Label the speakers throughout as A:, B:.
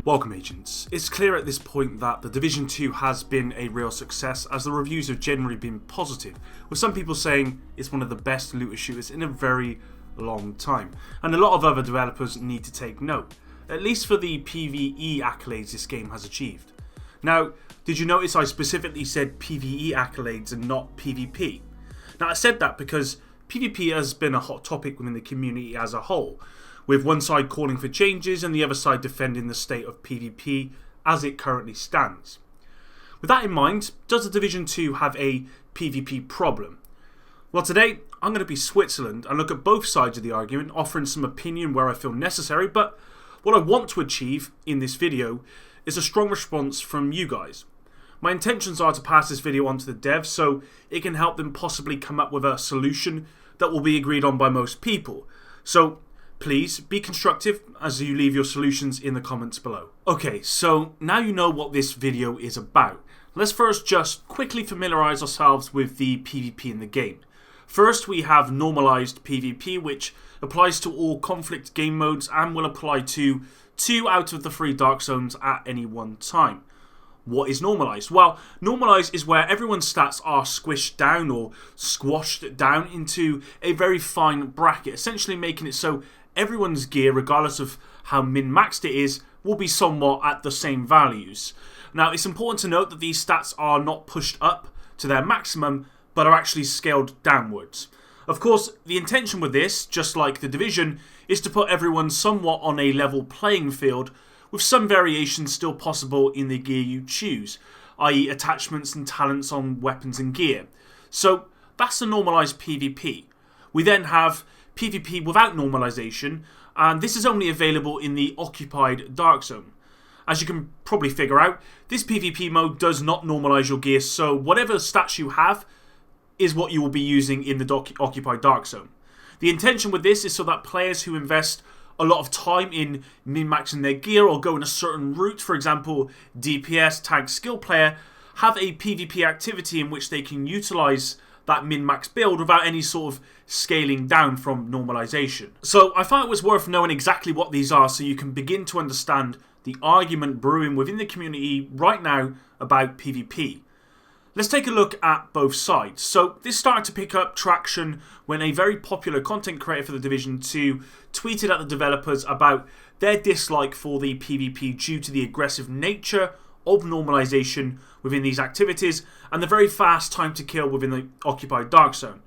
A: Welcome agents. It's clear at this point that The Division 2 has been a real success, as the reviews have generally been positive, with some people saying it's one of the best looter shooters in a very long time, and a lot of other developers need to take note, at least for the PvE accolades this game has achieved. Now, did you notice I specifically said PvE accolades and not PvP? Now I said that because PvP has been a hot topic within the community as a whole, with one side calling for changes and the other side defending the state of PvP as it currently stands. With that in mind, does The Division 2 have a PvP problem? Well, today I'm going to be Switzerland and look at both sides of the argument, offering some opinion where I feel necessary, but what I want to achieve in this video is a strong response from you guys. My intentions are to pass this video on to the devs so it can help them possibly come up with a solution that will be agreed on by most people. So please be constructive as you leave your solutions in the comments below. Okay, so now you know what this video is about. Let's first just quickly familiarise ourselves with the PvP in the game. First, we have normalized PvP, which applies to all conflict game modes and will apply to 2 out of the 3 dark zones at any one time. What is normalized? Well, normalized is where everyone's stats are squished down or squashed down into a very fine bracket, essentially making it so everyone's gear, regardless of how min-maxed it is, will be somewhat at the same values. Now, it's important to note that these stats are not pushed up to their maximum, but are actually scaled downwards. Of course, the intention with this, just like The Division, is to put everyone somewhat on a level playing field, with some variations still possible in the gear you choose, i.e. attachments and talents on weapons and gear. So that's the normalized PvP. We then have PvP without normalization, and this is only available in the occupied dark zone. As you can probably figure out, this PvP mode does not normalize your gear, so whatever stats you have is what you will be using in the occupied dark zone. The intention with this is so that players who invest a lot of time in min-maxing their gear or going a certain route, for example DPS, tank, skill player, have a PvP activity in which they can utilize that min-max build without any sort of scaling down from normalization. So I thought it was worth knowing exactly what these are so you can begin to understand the argument brewing within the community right now about PvP. Let's take a look at both sides. So this started to pick up traction when a very popular content creator for The Division 2 tweeted at the developers about their dislike for the PvP due to the aggressive nature of normalization within these activities and the very fast time to kill within the occupied dark zone.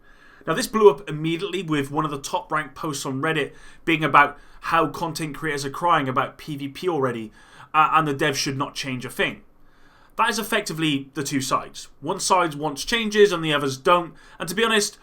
A: Now this blew up immediately, with one of the top ranked posts on Reddit being about how content creators are crying about PvP already and the devs should not change a thing. That is effectively the two sides. One side wants changes and the others don't, and to be honest,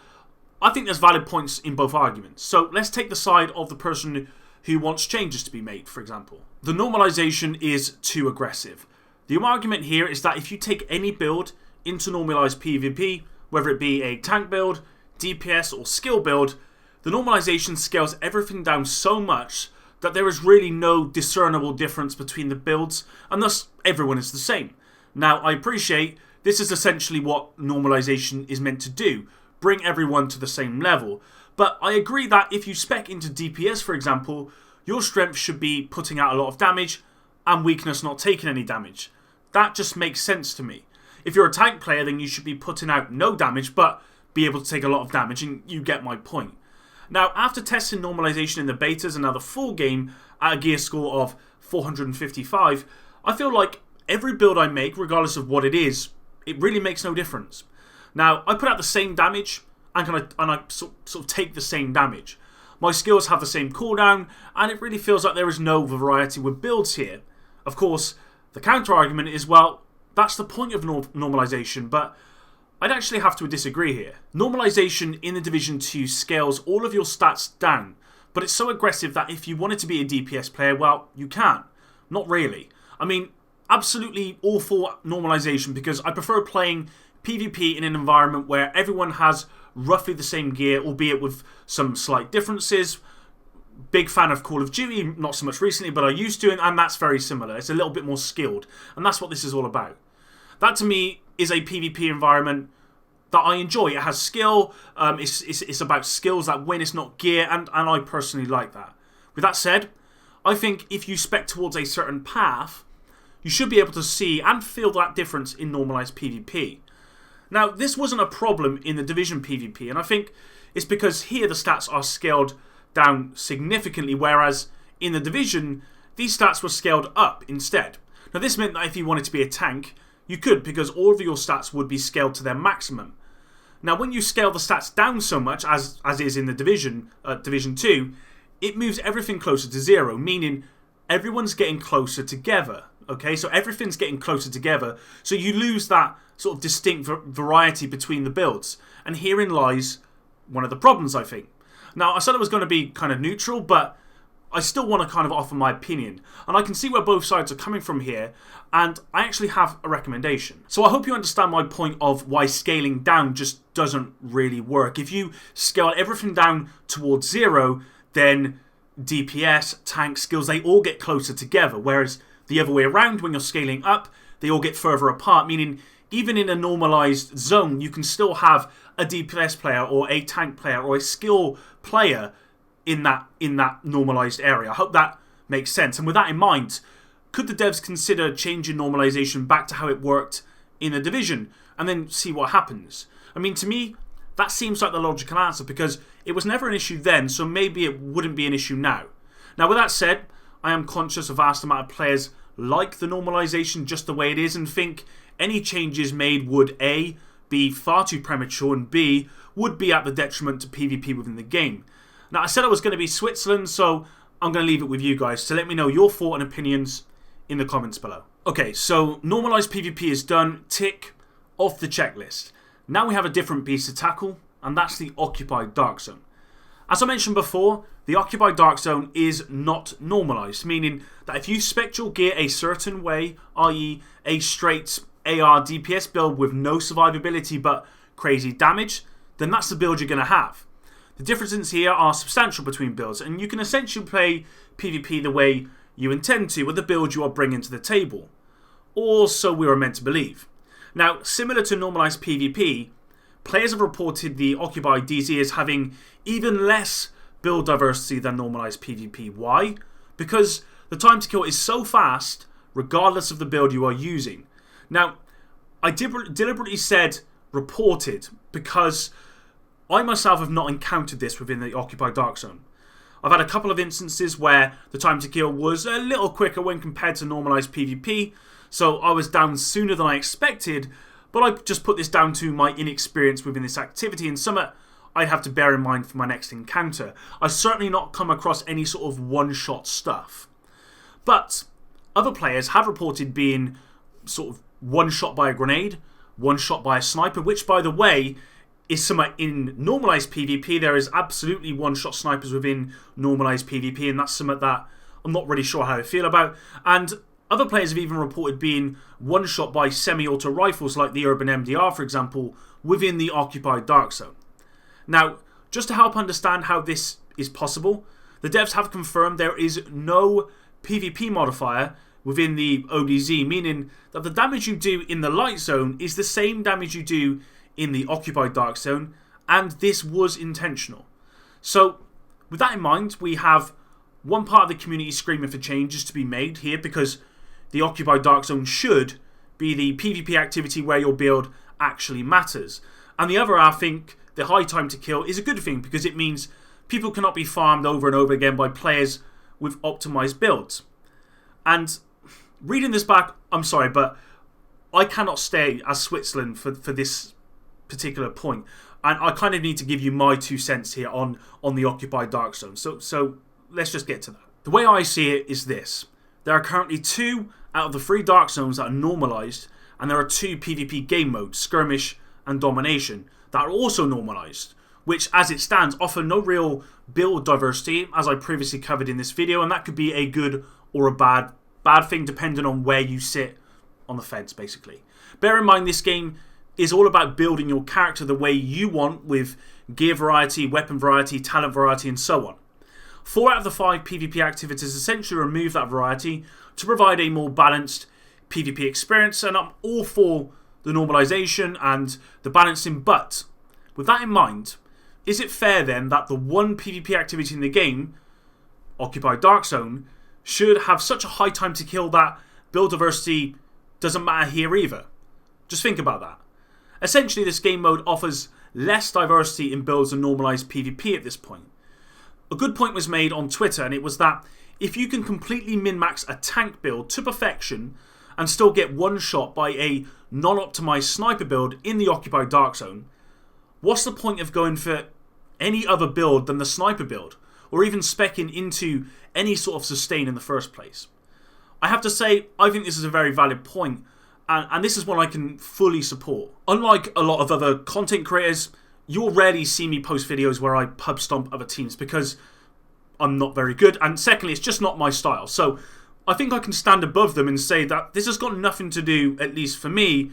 A: I think there's valid points in both arguments. So let's take the side of the person who wants changes to be made, for example. The normalization is too aggressive. The argument here is that if you take any build into normalized PvP, whether it be a tank build, DPS or skill build, the normalization scales everything down so much that there is really no discernible difference between the builds, and thus everyone is the same. Now, I appreciate this is essentially what normalization is meant to do, bring everyone to the same level, but I agree that if you spec into DPS, for example, your strength should be putting out a lot of damage and weakness not taking any damage. That just makes sense to me. If you're a tank player, then you should be putting out no damage but be able to take a lot of damage, and you get my point. Now, after testing normalization in the betas and now the full game at a gear score of 455, I feel like every build I make, regardless of what it is, it really makes no difference. Now, I put out the same damage and I sort of take the same damage. My skills have the same cooldown, and it really feels like there is no variety with builds here. Of course, the counter argument is, well, that's the point of normalization, but I'd actually have to disagree here. Normalization in The Division 2 scales all of your stats down, but it's so aggressive that if you wanted to be a DPS player, well, you can. Not really. I mean, absolutely all for normalization because I prefer playing PvP in an environment where everyone has roughly the same gear, albeit with some slight differences. Big fan of Call of Duty, not so much recently, but I used to, and that's very similar. It's a little bit more skilled, and that's what this is all about. That to me is a PvP environment that I enjoy. It has skill, it's about skills that win, it's not gear, and I personally like that. With that said, I think if you spec towards a certain path, you should be able to see and feel that difference in normalized PvP. Now, this wasn't a problem in the Division PvP, and I think it's because here the stats are scaled down significantly, whereas in the Division, these stats were scaled up instead. Now, this meant that if you wanted to be a tank, you could, because all of your stats would be scaled to their maximum. Now, when you scale the stats down so much, as is in the Division 2, it moves everything closer to 0, meaning everyone's getting closer together. Okay, so everything's getting closer together, so you lose that sort of distinct variety between the builds. And herein lies one of the problems, I think. Now, I said it was going to be kind of neutral, but I still want to kind of offer my opinion. And I can see where both sides are coming from here, and I actually have a recommendation. So I hope you understand my point of why scaling down just doesn't really work. If you scale everything down towards 0, then DPS, tank skills, they all get closer together. Whereas the other way around, when you're scaling up, they all get further apart, meaning even in a normalized zone, you can still have a DPS player or a tank player or a skill player in that normalized area. I hope that makes sense. And with that in mind, could the devs consider changing normalization back to how it worked in the Division and then see what happens? I mean, to me, that seems like the logical answer because it was never an issue then, so maybe it wouldn't be an issue now. Now, with that said, I am conscious a vast amount of players like the normalization just the way it is and think any changes made would A, be far too premature, and B, would be at the detriment to PvP within the game. Now, I said it was going to be Switzerland, so I'm going to leave it with you guys to let me know your thoughts and opinions in the comments below. Okay, so normalized PvP is done. Tick off the checklist. Now we have a different beast to tackle, and that's the Occupied Dark Zone. As I mentioned before, the Occupied Dark Zone is not normalized, meaning that if you spec your gear a certain way, i.e. a straight AR DPS build with no survivability but crazy damage, then that's the build you're going to have. The differences here are substantial between builds, and you can essentially play PvP the way you intend to with the build you are bringing to the table. Or so we are meant to believe. Now, similar to normalized PvP, players have reported the Occupied DZ as having even less build diversity than normalized PvP. Why? Because the time to kill is so fast, regardless of the build you are using. Now, I deliberately said reported because I myself have not encountered this within the Occupied Dark Zone. I've had a couple of instances where the time to kill was a little quicker when compared to normalized PvP, so I was down sooner than I expected, but I just put this down to my inexperience within this activity and something I'd have to bear in mind for my next encounter. I've certainly not come across any sort of one-shot stuff. But other players have reported being sort of one-shot by a grenade, one-shot by a sniper, which, by the way, is somewhat in normalized PvP. There is absolutely one-shot snipers within normalized PvP, and that's something that I'm not really sure how I feel about. And other players have even reported being one-shot by semi-auto rifles like the Urban MDR, for example, within the Occupied Dark Zone. Now, just to help understand how this is possible, the devs have confirmed there is no PvP modifier within the ODZ, meaning that the damage you do in the light zone is the same damage you do in the Occupied Dark Zone, and this was intentional. So, with that in mind, we have one part of the community screaming for changes to be made here because the Occupied Dark Zone should be the PvP activity where your build actually matters. And the other, I think, the high time to kill is a good thing because it means people cannot be farmed over and over again by players with optimized builds. And reading this back, I'm sorry, but I cannot stay as Switzerland for this particular point. And I kind of need to give you my 2 cents here on the Occupied Dark Zone. So let's just get to that. The way I see it is this. There are currently 2 out of the 3 Dark Zones that are normalized, and there are 2 PvP game modes, Skirmish and Domination, that are also normalized, which as it stands offer no real build diversity, as I previously covered in this video, and that could be a good or a bad thing depending on where you sit on the fence, basically. Bear in mind this game is all about building your character the way you want, with gear variety, weapon variety, talent variety, and so on. 4 out of the 5 PvP activities essentially remove that variety to provide a more balanced PvP experience, and I'm all for the normalization and the balancing, but with that in mind, is it fair then that the one PvP activity in the game, Occupied Dark Zone, should have such a high time to kill that build diversity doesn't matter here either. Just think about that. Essentially, this game mode offers less diversity in builds than normalized PvP at this point. A good point was made on Twitter, and it was that if you can completely min-max a tank build to perfection and still get one shot by a non-optimized sniper build in the occupied dark zone, what's the point of going for any other build than the sniper build, or even speccing into any sort of sustain in the first place? I have to say, I think this is a very valid point, and this is one I can fully support. Unlike a lot of other content creators, you'll rarely see me post videos where I pub stomp other teams because I'm not very good, and secondly, it's just not my style. So I think I can stand above them and say that this has got nothing to do, at least for me,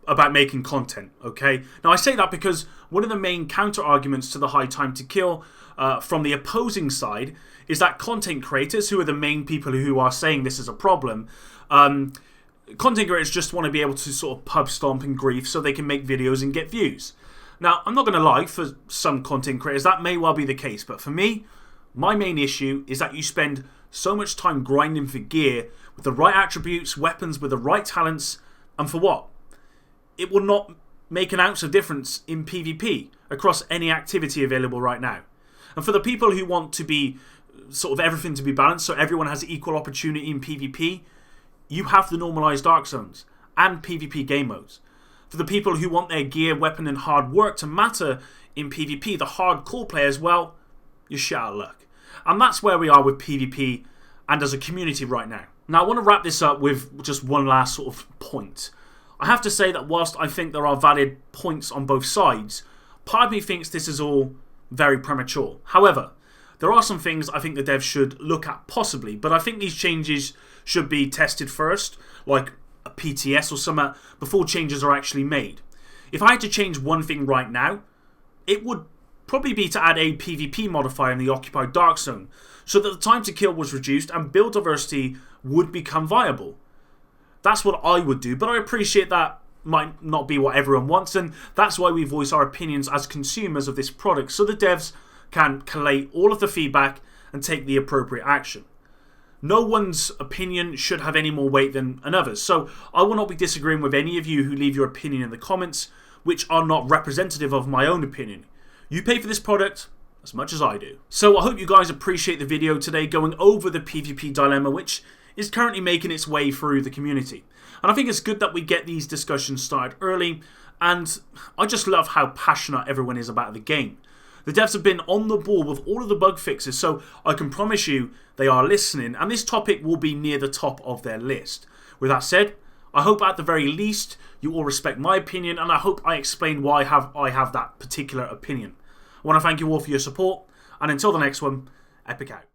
A: about making content, okay? Now I say that because one of the main counter arguments to the high time to kill from the opposing side is that content creators, who are the main people who are saying this is a problem, content creators just want to be able to sort of pub stomp and grief so they can make videos and get views. Now, I'm not going to lie, for some content creators that may well be the case, but for me, my main issue is that you spend so much time grinding for gear with the right attributes, weapons with the right talents, and for what? It will not make an ounce of difference in PvP across any activity available right now. And for the people who want to be sort of everything to be balanced so everyone has equal opportunity in PvP, you have the normalized dark zones and PvP game modes. For the people who want their gear, weapon and hard work to matter in PvP, the hardcore players, well, you're shit out of luck. And that's where we are with PvP and as a community right now. Now I want to wrap this up with just one last sort of point. I have to say that whilst I think there are valid points on both sides, part of me thinks this is all very premature. However, there are some things I think the devs should look at possibly, but I think these changes should be tested first, like a PTS or something, before changes are actually made. If I had to change one thing right now, it would probably be to add a PvP modifier in the occupied dark zone, so that the time to kill was reduced and build diversity would become viable. That's what I would do, but I appreciate that might not be what everyone wants, and that's why we voice our opinions as consumers of this product, so the devs can collate all of the feedback and take the appropriate action. No one's opinion should have any more weight than another's, so I will not be disagreeing with any of you who leave your opinion in the comments, which are not representative of my own opinion. You pay for this product as much as I do. So I hope you guys appreciate the video today going over the PvP dilemma, which is currently making its way through the community. And I think it's good that we get these discussions started early, and I just love how passionate everyone is about the game. The devs have been on the ball with all of the bug fixes, so I can promise you they are listening, and this topic will be near the top of their list. With that said, I hope at the very least you all respect my opinion, and I hope I explain why I have that particular opinion. I want to thank you all for your support, and until the next one, Epic out.